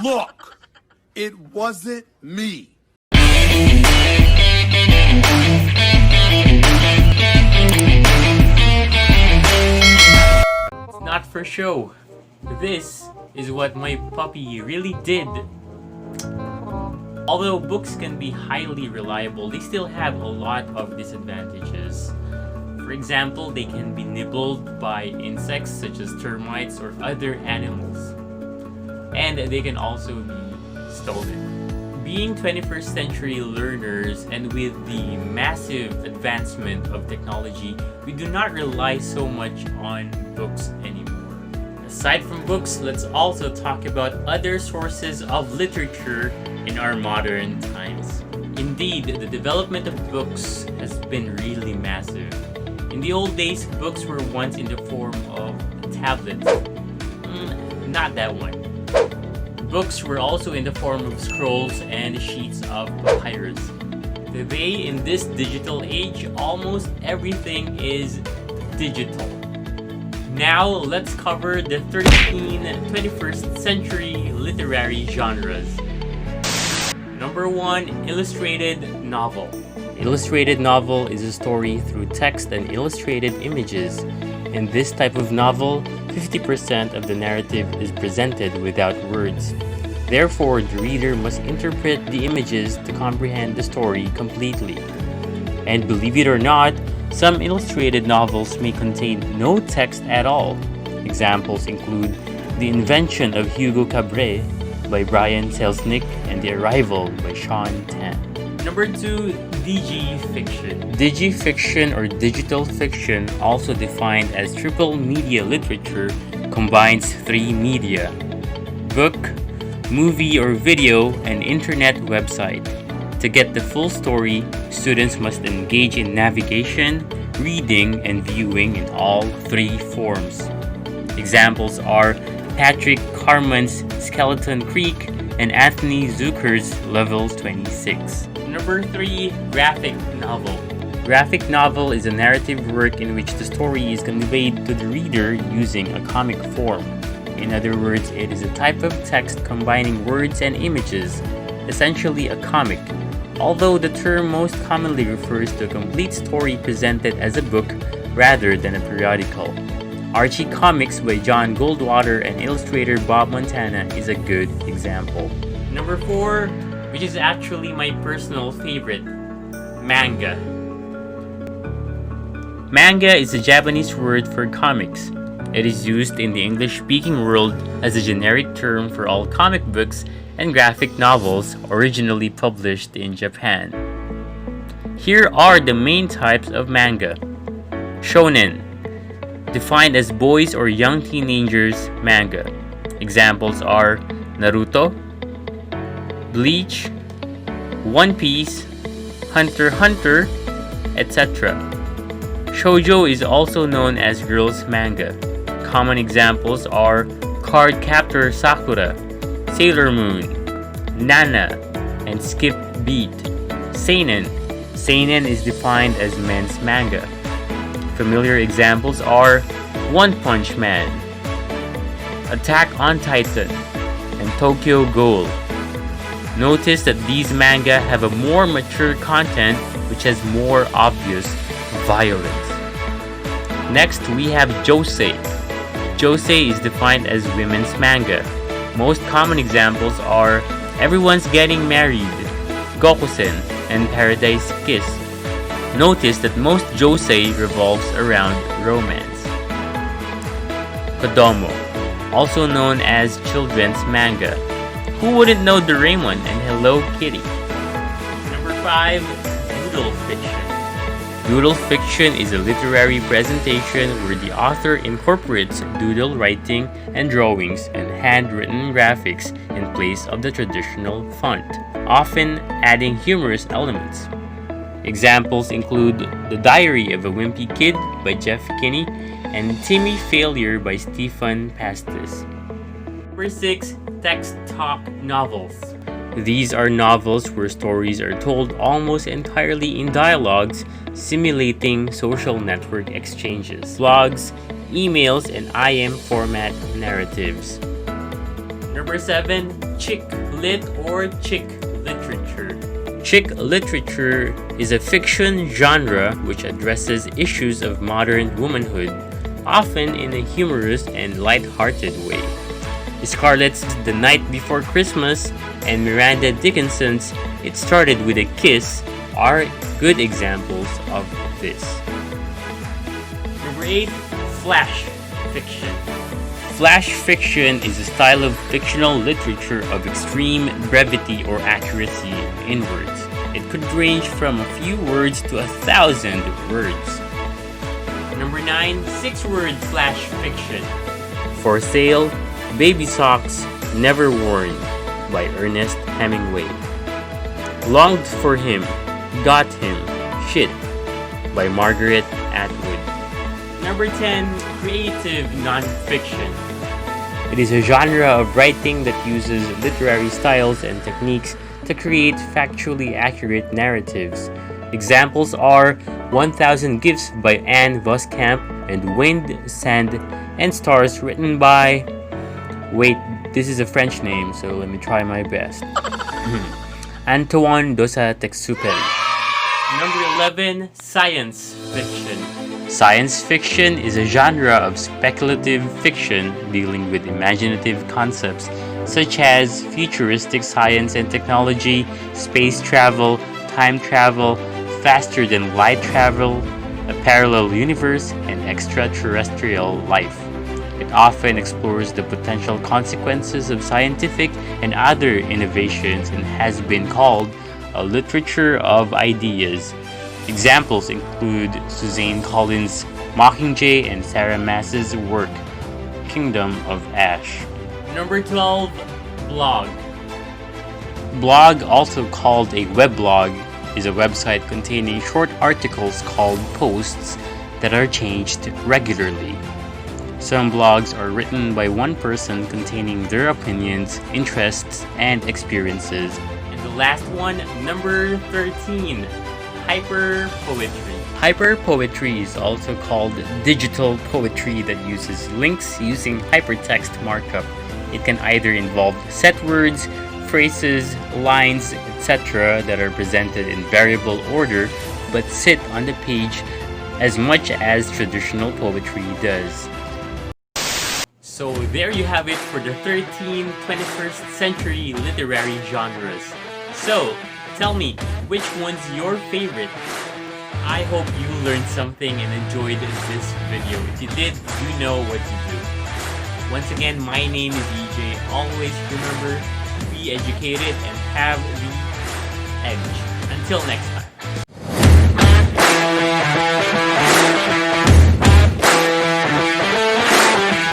Look, it wasn't me. It's not for show. This is what my puppy really did. Although books can be highly reliable, they still have a lot of disadvantages. For example, they can be nibbled by insects such as termites or other animals. And they can also be stolen. Being 21st century learners and with the massive advancement of technology, we do not rely so much on books anymore. Aside from books, let's also talk about other sources of literature in our modern times. Indeed, the development of books has been really massive. In the old days, books were once in the form of tablets. Not that one. Books were also in the form of scrolls and sheets of papyrus. Today, in this digital age, almost everything is digital. Now, let's cover the 13 21st century literary genres. Number 1, illustrated novel. Illustrated novel is a story through text and illustrated images. In this type of novel, 50% of the narrative is presented without words. Therefore, the reader must interpret the images to comprehend the story completely. And believe it or not, some illustrated novels may contain no text at all. Examples include The Invention of Hugo Cabret by Brian Selznick and The Arrival by Sean Tan. Number 2, Digi fiction. Digi fiction or digital fiction, also defined as triple media literature, combines 3 media: book, movie or video, and internet website. To get the full story, students must engage in navigation, reading, and viewing in all 3 forms. Examples are Patrick Carman's Skeleton Creek and Anthony Zucker's Levels 26. Number 3, graphic novel. Graphic novel is a narrative work in which the story is conveyed to the reader using a comic form. In other words, it is a type of text combining words and images, essentially a comic, although the term most commonly refers to a complete story presented as a book rather than a periodical. Archie Comics by John Goldwater and illustrator Bob Montana is a good example. Number 4, which is actually my personal favorite, manga. Manga is a Japanese word for comics. It is used in the English-speaking world as a generic term for all comic books and graphic novels originally published in Japan. Here are the main types of manga. Shonen, defined as boys or young teenagers manga. Examples are Naruto, Bleach, One Piece, Hunter x Hunter, etc. Shoujo is also known as girls manga. Common examples are Cardcaptor Sakura, Sailor Moon, Nana, and Skip Beat. Seinen. Seinen is defined as men's manga. Familiar examples are One Punch Man, Attack on Titan, and Tokyo Ghoul. Notice that these manga have a more mature content which has more obvious violence. Next, we have josei. Josei is defined as women's manga. Most common examples are Everyone's Getting Married, Gokusen, and Paradise Kiss. Notice that most josei revolves around romance. Kodomo, also known as children's manga. Who wouldn't know Doraemon and Hello Kitty? Number 5, doodle fiction. Doodle fiction is a literary presentation where the author incorporates doodle writing and drawings and handwritten graphics in place of the traditional font, often adding humorous elements. Examples include The Diary of a Wimpy Kid by Jeff Kinney and Timmy Failure by Stephen Pastis. Number 6, text talk novels. These are novels where stories are told almost entirely in dialogues, simulating social network exchanges, blogs, emails, and IM format narratives. Number 7, chick lit or chick literature. Chick literature is a fiction genre which addresses issues of modern womanhood, often in a humorous and light-hearted way. Scarlett's The Night Before Christmas and Miranda Dickinson's It Started with a Kiss are good examples of this. Number 8, flash fiction. Flash fiction is a style of fictional literature of extreme brevity or accuracy in words. It could range from a few words to 1,000 words. Number 9, 6-word flash fiction. For Sale, Baby Socks, Never Worn by Ernest Hemingway. Longed for Him, Got Him, Shit by Margaret Atwood. Number 10, creative nonfiction. It is a genre of writing that uses literary styles and techniques to create factually accurate narratives. Examples are 1000 Gifts by Anne Voskamp and Wind, Sand, and Stars written by... Wait, this is a French name, so let me try my best. Antoine de Saint-Exupéry. Number 11, science fiction. Science fiction is a genre of speculative fiction dealing with imaginative concepts such as futuristic science and technology, space travel, time travel, faster than light travel, a parallel universe, and extraterrestrial life. It often explores the potential consequences of scientific and other innovations and has been called a literature of ideas. Examples include Suzanne Collins' Mockingjay and Sarah Maas's work, Kingdom of Ash. Number 12, blog. Blog, also called a weblog, is a website containing short articles called posts that are changed regularly. Some blogs are written by one person containing their opinions, interests, and experiences. And the last one, number 13, hyperpoetry. Hyperpoetry is also called digital poetry that uses links using hypertext markup. It can either involve set words, phrases, lines, etc. that are presented in variable order but sit on the page as much as traditional poetry does. So there you have it for the 13 21st century literary genres. So, tell me, which one's your favorite? I hope you learned something and enjoyed this video. If you did, you know what to do. Once again, my name is EJ. Always remember, be educated and have the edge. Until next time.